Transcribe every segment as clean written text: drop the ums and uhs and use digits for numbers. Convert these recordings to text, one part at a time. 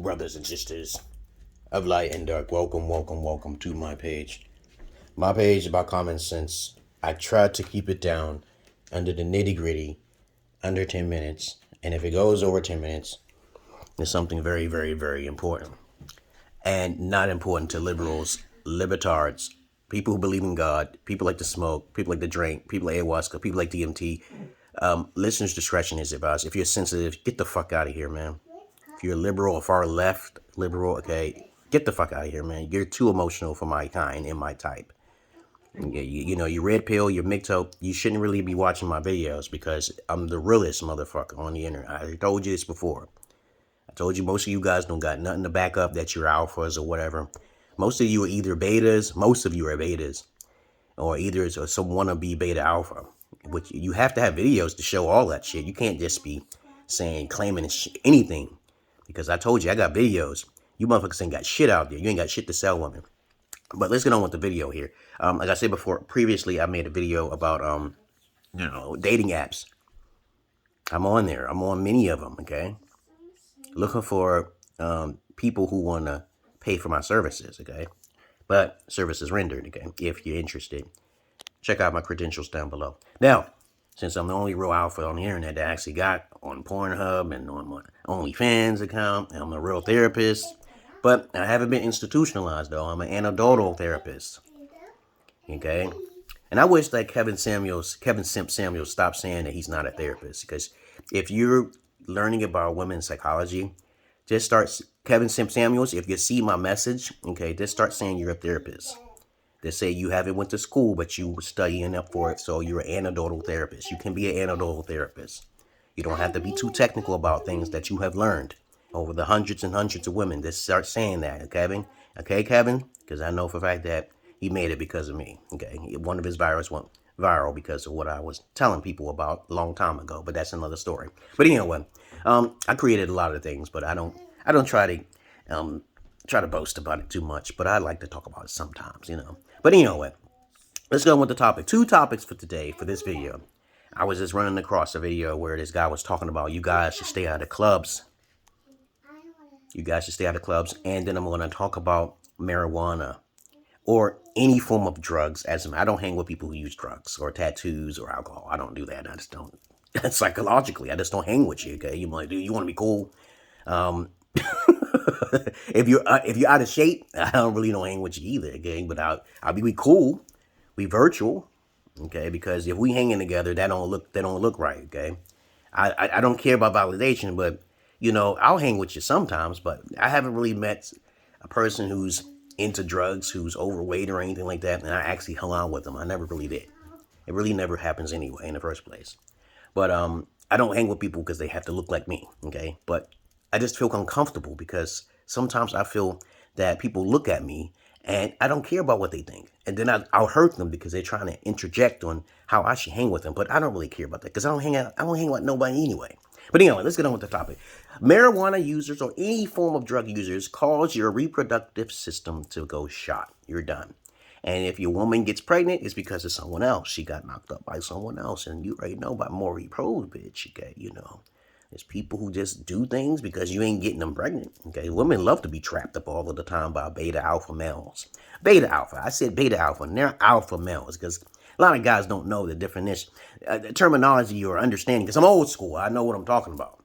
brothers and sisters of light and dark. Welcome to my page. My page is about common sense. I try to keep it down under the nitty gritty, under 10 minutes. And if it goes over 10 minutes, it's something very, very, very important. And not important to liberals, libertards, people who believe in God, people like to smoke, people like to drink, people like ayahuasca, people like DMT. Listeners' discretion is advised. If you're sensitive, get the fuck out of here, man. If you're liberal or far left liberal, okay, get the fuck out of here, man. You're too emotional for my kind and my type. You know, you red pill, you're micto. You shouldn't really be watching my videos because I'm the realest motherfucker on the internet. I told you this before. I told you most of you guys don't got nothing to back up that you're alphas or whatever. Most of you are either betas. Most of you are betas, or either some wannabe beta alpha. Which you have to have videos to show all that shit. You can't just be claiming anything. Because I told you, I got videos. You motherfuckers ain't got shit out there. You ain't got shit to sell women. But let's get on with the video here. Like I said before, previously I made a video about, dating apps. I'm on there. I'm on many of them, okay? Looking for people who want to pay for my services, okay? But services rendered, okay? If you're interested, check out my credentials down below. Now, since I'm the only real alpha on the internet that I actually got on PORNHUB and on my OnlyFans account, and I'm a real therapist. But I haven't been institutionalized, though. I'm an anecdotal therapist. Okay? And I wish that Kevin Simp Samuels stopped saying that he's not a therapist. Because if you're learning about women's psychology, just start, Kevin Simp Samuels, if you see my message, okay, just start saying you're a therapist. They say you haven't went to school, but you were studying up for it, so you're an anecdotal therapist. You can be an anecdotal therapist. You don't have to be too technical about things that you have learned over the hundreds and hundreds of women. Just start saying that, Kevin. Okay, Kevin? Because I know for a fact that he made it because of me. Okay, one of his videos went viral because of what I was telling people about a long time ago, but that's another story. But anyway, I created a lot of things, but I don't try to boast about it too much, but I like to talk about it sometimes, But anyway, let's go with the topic. 2 topics for today, for this video. I was just running across a video where this guy was talking about you guys should stay out of clubs. You guys should stay out of clubs. And then I'm going to talk about marijuana or any form of drugs. I don't hang with people who use drugs or tattoos or alcohol. I don't do that. I just don't. Psychologically, I just don't hang with you, okay? You might do. You want to be cool. If you're out of shape, I don't hang with you either, okay? But I'll be cool, be virtual, okay? Because if we hanging together, that don't look right, okay? I don't care about validation, but I'll hang with you sometimes. But I haven't really met a person who's into drugs, who's overweight or anything like that, and I actually hung out with them. I never really did. It really never happens anyway in the first place. But I don't hang with people because they have to look like me, okay? But I just feel uncomfortable because sometimes I feel that people look at me and I don't care about what they think. And then I'll hurt them because they're trying to interject on how I should hang with them. But I don't really care about that because I don't hang with nobody anyway. But anyway, let's get on with the topic. Marijuana users or any form of drug users cause your reproductive system to go shot. You're done. And if your woman gets pregnant, it's because of someone else. She got knocked up by someone else. And you already know about Maury Prose, bitch. Okay, There's people who just do things because you ain't getting them pregnant. Okay, women love to be trapped up all of the time by beta alpha males. Beta alpha. I said beta alpha, and they're alpha males because a lot of guys don't know the definition, the terminology or understanding. Because I'm old school, I know what I'm talking about.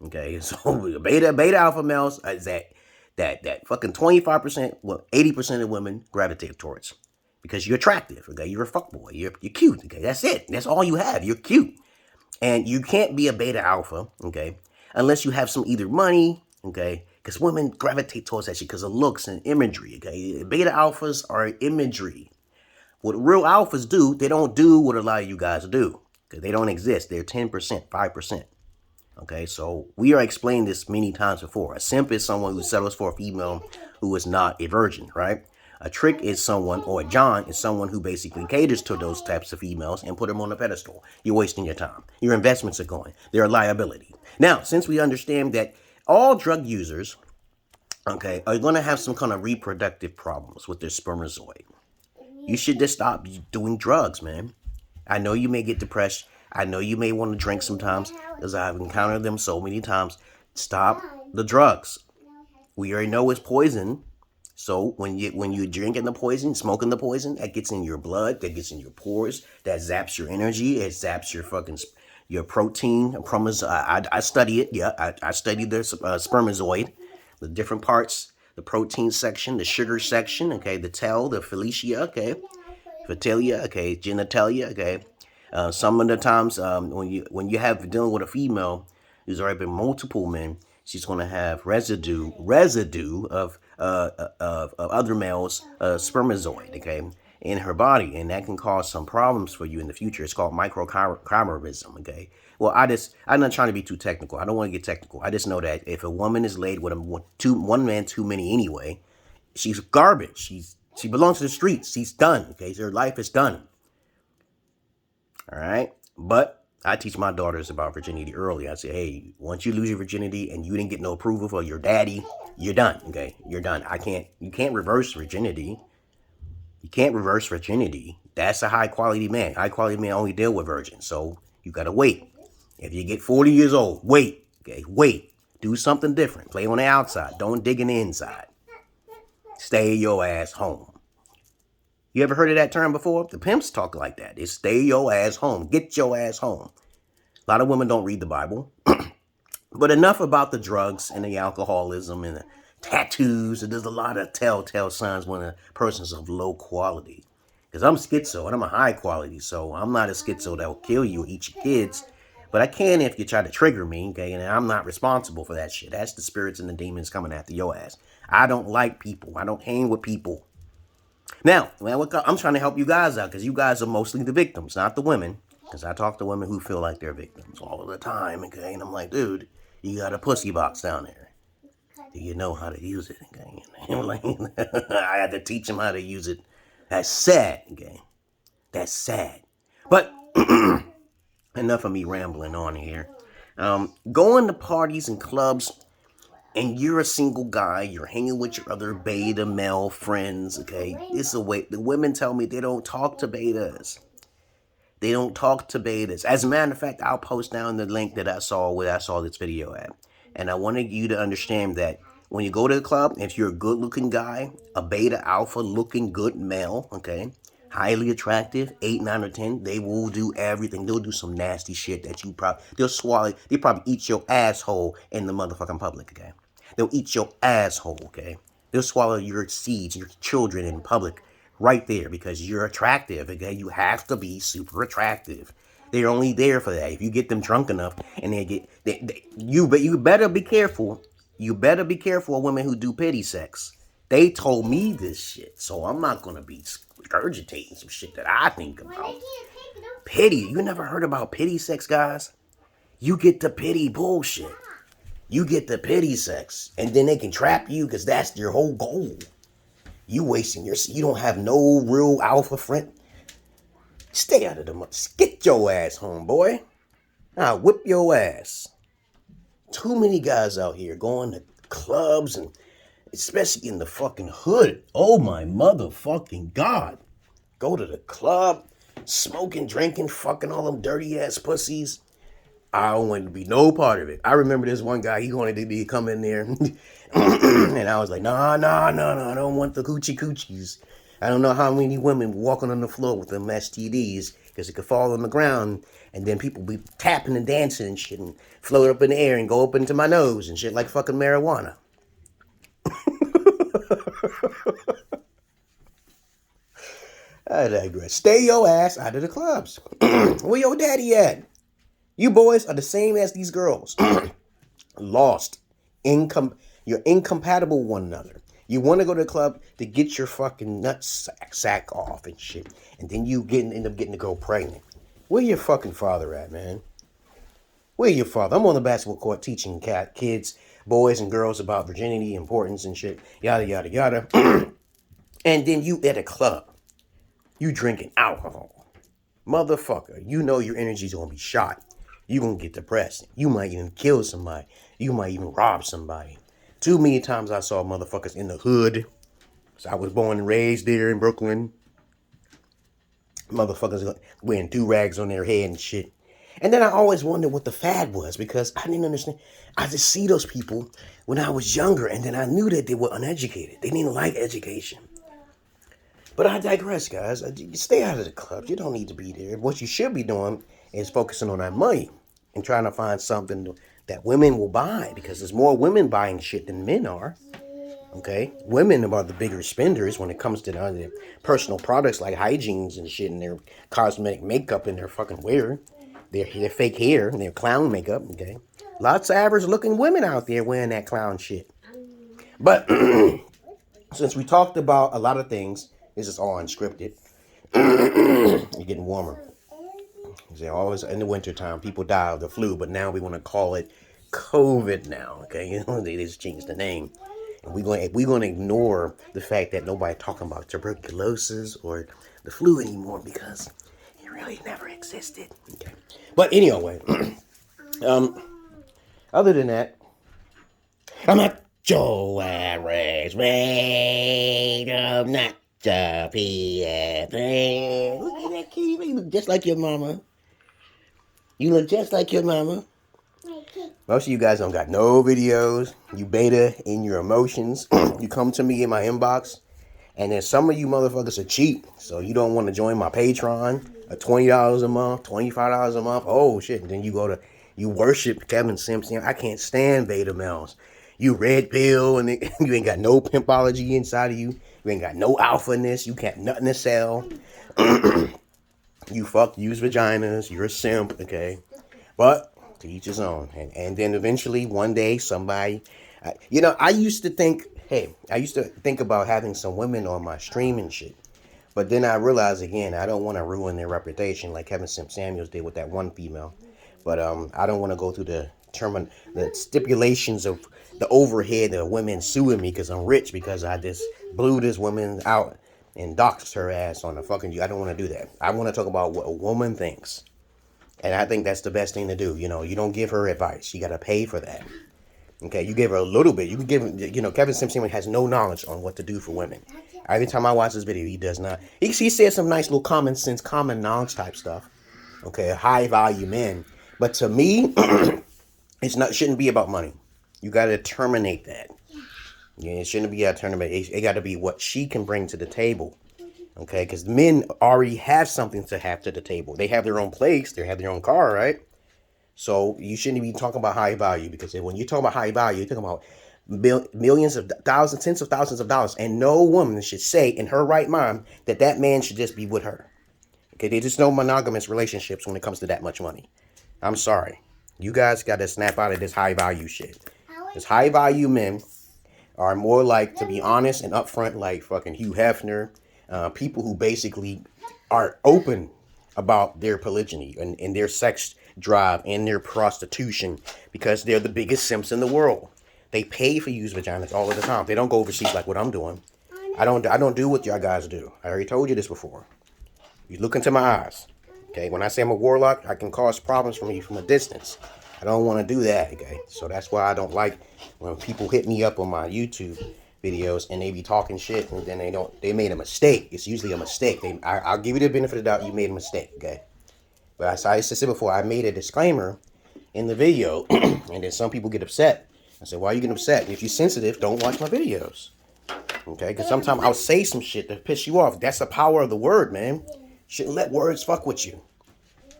Okay, so beta alpha males is that fucking 25%, well 80% of women gravitate towards because you're attractive. Okay, you're a fuckboy. You're cute. Okay, that's it. That's all you have. You're cute. And you can't be a beta alpha, okay, unless you have some either money, okay, because women gravitate towards that shit because of looks and imagery, okay. Beta alphas are imagery. What real alphas do, they don't do what a lot of you guys do because they don't exist. They're 10%, 5%, okay. So we are explained this many times before. A simp is someone who settles for a female who is not a virgin, right? A trick is someone, or a John is someone who basically caters to those types of females and put them on a pedestal. You're wasting your time. Your investments are going. They're a liability. Now, since we understand that all drug users, okay, are going to have some kind of reproductive problems with their spermatozoid, you should just stop doing drugs, man. I know you may get depressed. I know you may want to drink sometimes, because I've encountered them so many times. Stop the drugs. We already know it's poison. So when you're drinking the poison, smoking the poison, that gets in your blood, that gets in your pores, that zaps your energy, it zaps your fucking your protein. I study it. Yeah, I studied the spermatozoid, the different parts, the protein section, the sugar section. Okay, the the Felicia. Okay, Vitalia. Okay, genitalia. Okay. Some of the times when you have dealing with a female who's already been multiple men, she's going to have residue of other males' spermatozoid, okay, in her body, and that can cause some problems for you in the future. It's called microchimerism, okay. Well, I'm not trying to be too technical. I don't want to get technical. I just know that if a woman is laid with one man too many anyway, she's garbage. She belongs to the streets. She's done. Okay, her life is done. All right, but I teach my daughters about virginity early. I say, hey, once you lose your virginity and you didn't get no approval for your daddy, you're done. Okay, you're done. You can't reverse virginity. You can't reverse virginity. That's a high quality man. High quality men only deal with virgins. So you gotta wait. If you get 40 years old, wait. Okay, wait. Do something different. Play on the outside. Don't dig in the inside. Stay your ass home. You ever heard of that term before? The pimps talk like that. It's stay your ass home. Get your ass home. A lot of women don't read the Bible. But enough about the drugs and the alcoholism and the tattoos. There's a lot of telltale signs when a person's of low quality. Because I'm schizo and I'm a high quality. So I'm not a schizo that will kill you or eat your kids. But I can if you try to trigger me, okay? And I'm not responsible for that shit. That's the spirits and the demons coming after your ass. I don't like people. I don't hang with people. Now, I'm trying to help you guys out because you guys are mostly the victims, not the women. Because I talk to women who feel like they're victims all the time, okay? And I'm like, dude, you got a pussy box down there. Do you know how to use it, okay? I had to teach them how to use it. That's sad, okay? That's sad. But enough of me rambling on here. Going to parties and clubs, and you're a single guy, you're hanging with your other beta male friends, okay? It's a way. The women tell me they don't talk to betas. They don't talk to betas. As a matter of fact, I'll post down the link that I saw where I saw this video at. And I wanted you to understand that when you go to the club, if you're a good-looking guy, a beta alpha-looking good male, okay, highly attractive, 8, 9, or 10, they will do everything. They'll do some nasty shit that they'll swallow. They probably eat your asshole in the motherfucking public, okay? They'll eat your asshole, okay? They'll swallow your seeds, your children in public right there because you're attractive, okay? You have to be super attractive. They're only there for that. If you get them drunk enough and you better be careful. You better be careful of women who do pity sex. They told me this shit, so I'm not going to be regurgitating some shit that I think about. Pity. You never heard about pity sex, guys? You get the pity bullshit. You get the pity sex, and then they can trap you because that's their whole goal. You don't have no real alpha friend. Stay out of the mud. Get your ass home, boy. I'll whip your ass. Too many guys out here going to clubs, and especially in the fucking hood. Oh my motherfucking God. Go to the club, smoking, drinking, fucking all them dirty ass pussies. I don't want to be no part of it. I remember this one guy, he wanted to come in there. And I was like, no, I don't want the coochies. I don't know how many women walking on the floor with them STDs because it could fall on the ground. And then people be tapping and dancing and shit and float up in the air and go up into my nose and shit like fucking marijuana. I digress. Stay your ass out of the clubs. Where your daddy at? You boys are the same as these girls. Lost. You're incompatible with one another. You want to go to the club to get your fucking nut sack off and shit. And then you end up getting the girl pregnant. Where your fucking father at, man? Where your father? I'm on the basketball court teaching kids, boys and girls about virginity, importance and shit. Yada, yada, yada. And then you at a club. You drinking alcohol. Motherfucker, you know your energy's going to be shot. You're going to get depressed. You might even kill somebody. You might even rob somebody. Too many times I saw motherfuckers in the hood. So I was born and raised there in Brooklyn. Motherfuckers wearing do-rags on their head and shit. And then I always wondered what the fad was because I didn't understand. I just see those people when I was younger, and then I knew that they were uneducated. They didn't like education. But I digress, guys. You stay out of the clubs. You don't need to be there. What you should be doing is focusing on that money and trying to find something that women will buy, because there's more women buying shit than men are. Okay? Women are the bigger spenders when it comes to their personal products like hygienes and shit, and their cosmetic makeup and their fucking wear. Their fake hair and their clown makeup. Okay? Lots of average looking women out there wearing that clown shit. But since we talked about a lot of things, this is all unscripted. You're getting warmer. See, always in the wintertime, people die of the flu, but now we want to call it COVID now. Okay, you know, they just changed the name, and we're going to ignore the fact that nobody talking about tuberculosis or the flu anymore because it really never existed. Okay, but anyway, other than that, I'm not Joe average rate. Not. Look at that kid. You look just like your mama. You look just like your mama. Most of you guys don't got no videos. You beta in your emotions. You come to me in my inbox. And then some of you motherfuckers are cheap. So you don't want to join my Patreon. $20 a month, $25 a month. Oh shit. And then you worship Kevin Simpson. I can't stand beta males. You red pill and you ain't got no pimpology inside of you. You ain't got no alpha-ness. You can't nothing to sell. You use vaginas. You're a simp, okay? But to each his own. And then eventually one day somebody, I used to think about having some women on my stream and shit. But then I realized again, I don't want to ruin their reputation like Kevin Samuels did with that one female. But I don't want to go through the stipulations of the overhead of women suing me because I'm rich because I just blew this woman out and doxed her ass on the fucking. I don't want to do that. I want to talk about what a woman thinks. And I think that's the best thing to do. You know, you don't give her advice. You got to pay for that. Okay, you give her a little bit. You can give, Kevin Simpson has no knowledge on what to do for women. Every time I watch this video, he does not. He says some nice little common sense, common knowledge type stuff. Okay, high value men. But to me, shouldn't be about money. You got to terminate that. Yeah, it shouldn't be a tournament. It got to be what she can bring to the table. Okay, because men already have something to have to the table. They have their own place. They have their own car, right? So you shouldn't be talking about high value, because when you talk about high value, you're talking about millions of thousands, tens of thousands of dollars. And no woman should say in her right mind that man should just be with her. Okay, there's just no monogamous relationships when it comes to that much money. I'm sorry. You guys got to snap out of this high value shit. This high value men are more like, to be honest and upfront, like fucking Hugh Hefner, people who basically are open about their polygyny and their sex drive and their prostitution, because they're the biggest simps in the world. They pay for used vaginas all of the time. They don't go overseas like what I'm doing. I don't do what y'all guys do. I already told you this before. You look into my eyes. Okay, when I say I'm a warlock, I can cause problems for me from a distance. I don't want to do that, okay? So that's why I don't like when people hit me up on my YouTube videos and they be talking shit and then they made a mistake. It's usually a mistake. I'll give you the benefit of the doubt, you made a mistake, okay? But as I said before, I made a disclaimer in the video and then some people get upset. I said, why are you getting upset? If you're sensitive, don't watch my videos. Okay? Because sometimes I'll say some shit to piss you off. That's the power of the word, man. Shouldn't let words fuck with you.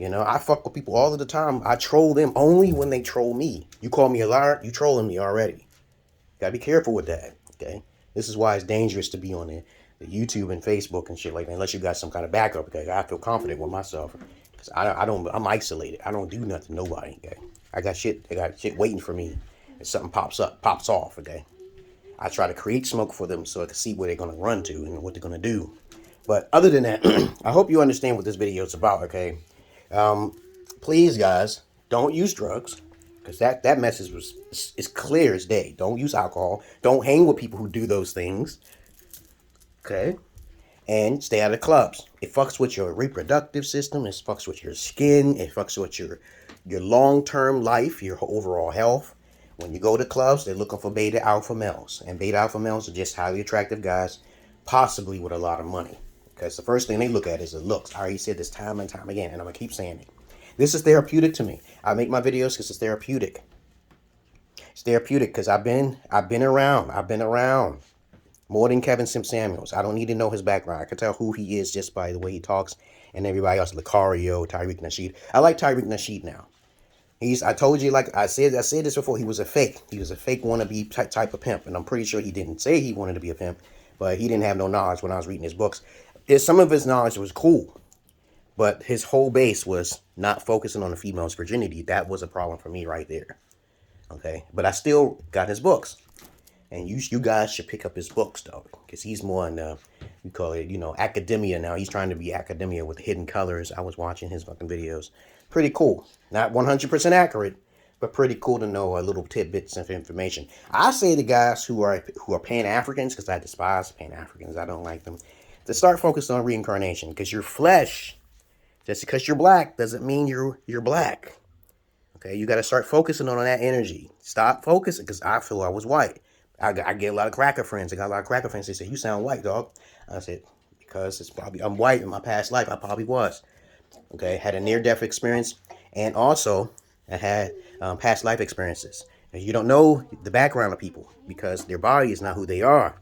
I fuck with people all of the time. I troll them only when they troll me. You call me a liar, you trolling me already. Gotta be careful with that, okay? This is why it's dangerous to be on the YouTube and Facebook and shit like that, unless you got some kind of backup, okay? I feel confident with myself. Because I'm isolated. I don't do nothing to nobody, okay? I got shit waiting for me. If something pops off, okay? I try to create smoke for them so I can see where they're gonna run to and what they're gonna do. But other than that, I hope you understand what this video is about, okay? Please, guys, don't use drugs, because that message is clear as day. Don't use alcohol. Don't hang with people who do those things. Okay? And stay out of clubs. It fucks with your reproductive system. It fucks with your skin. It fucks with your long-term life, your overall health. When you go to clubs, they're looking for beta alpha males. And beta alpha males are just highly attractive guys, possibly with a lot of money. Because the first thing they look at is the looks. I already said this time and time again, and I'm going to keep saying it. This is therapeutic to me. I make my videos because it's therapeutic. It's therapeutic because I've been around more than Kevin Samuels. I don't need to know his background. I can tell who he is just by the way he talks, and everybody else, Lucario, Tariq Nasheed. I like Tariq Nasheed now. I told you, like I said this before, he was a fake. He was a fake wannabe type of pimp, and I'm pretty sure he didn't say he wanted to be a pimp, but he didn't have no knowledge when I was reading his books. Some of his knowledge was cool, but his whole base was not focusing on the female's virginity. That was a problem for me right there. Okay, but I still got his books, and you guys should pick up his books though, because he's more in we call it, academia now. He's trying to be academia with hidden colors. I was watching his fucking videos. Pretty cool. Not 100% accurate, but pretty cool to know a little tidbits of information. I say to guys who are Pan-Africans, because I despise Pan-Africans, I don't like them, to start focusing on reincarnation, because your flesh, just because you're black, doesn't mean you're black. Okay, you got to start focusing on that energy. Stop focusing, because I feel I was white. I get a lot of cracker friends. I got a lot of cracker friends. They say, "You sound white, dog." I said, because I'm white in my past life. I probably was. Okay, had a near-death experience, and also I had past life experiences. And you don't know the background of people because their body is not who they are.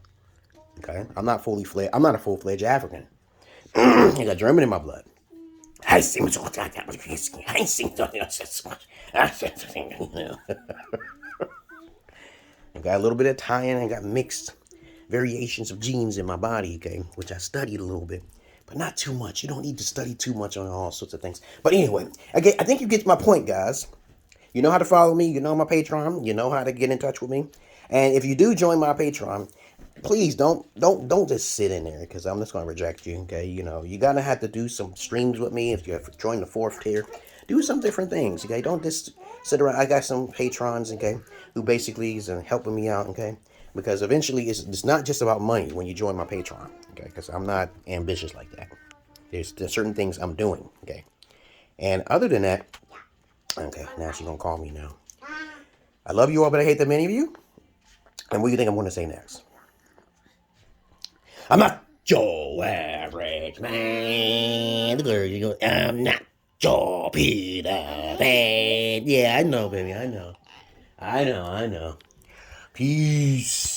Okay, I'm not a full-fledged African. I got German in my blood. I got a little bit of Italian and got mixed variations of genes in my body, okay, which I studied a little bit, but not too much. You don't need to study too much on all sorts of things. But anyway, I think you get my point, guys. You know how to follow me. You know my Patreon. You know how to get in touch with me. And if you do join my Patreon, please don't just sit in there, because I'm just going to reject you, okay? You got to have to do some streams with me. If you have joined the 4th tier, do some different things, okay? Don't just sit around. I got some patrons, okay, who basically is helping me out, okay? Because eventually it's not just about money when you join my Patreon, okay? Because I'm not ambitious like that. There's certain things I'm doing, okay? And other than that, okay, now she's going to call me now. I love you all, but I hate the many of you. And what do you think I'm going to say next? I'm not your average man. I'm not your Peter Pan. Yeah, I know, baby. I know. Peace.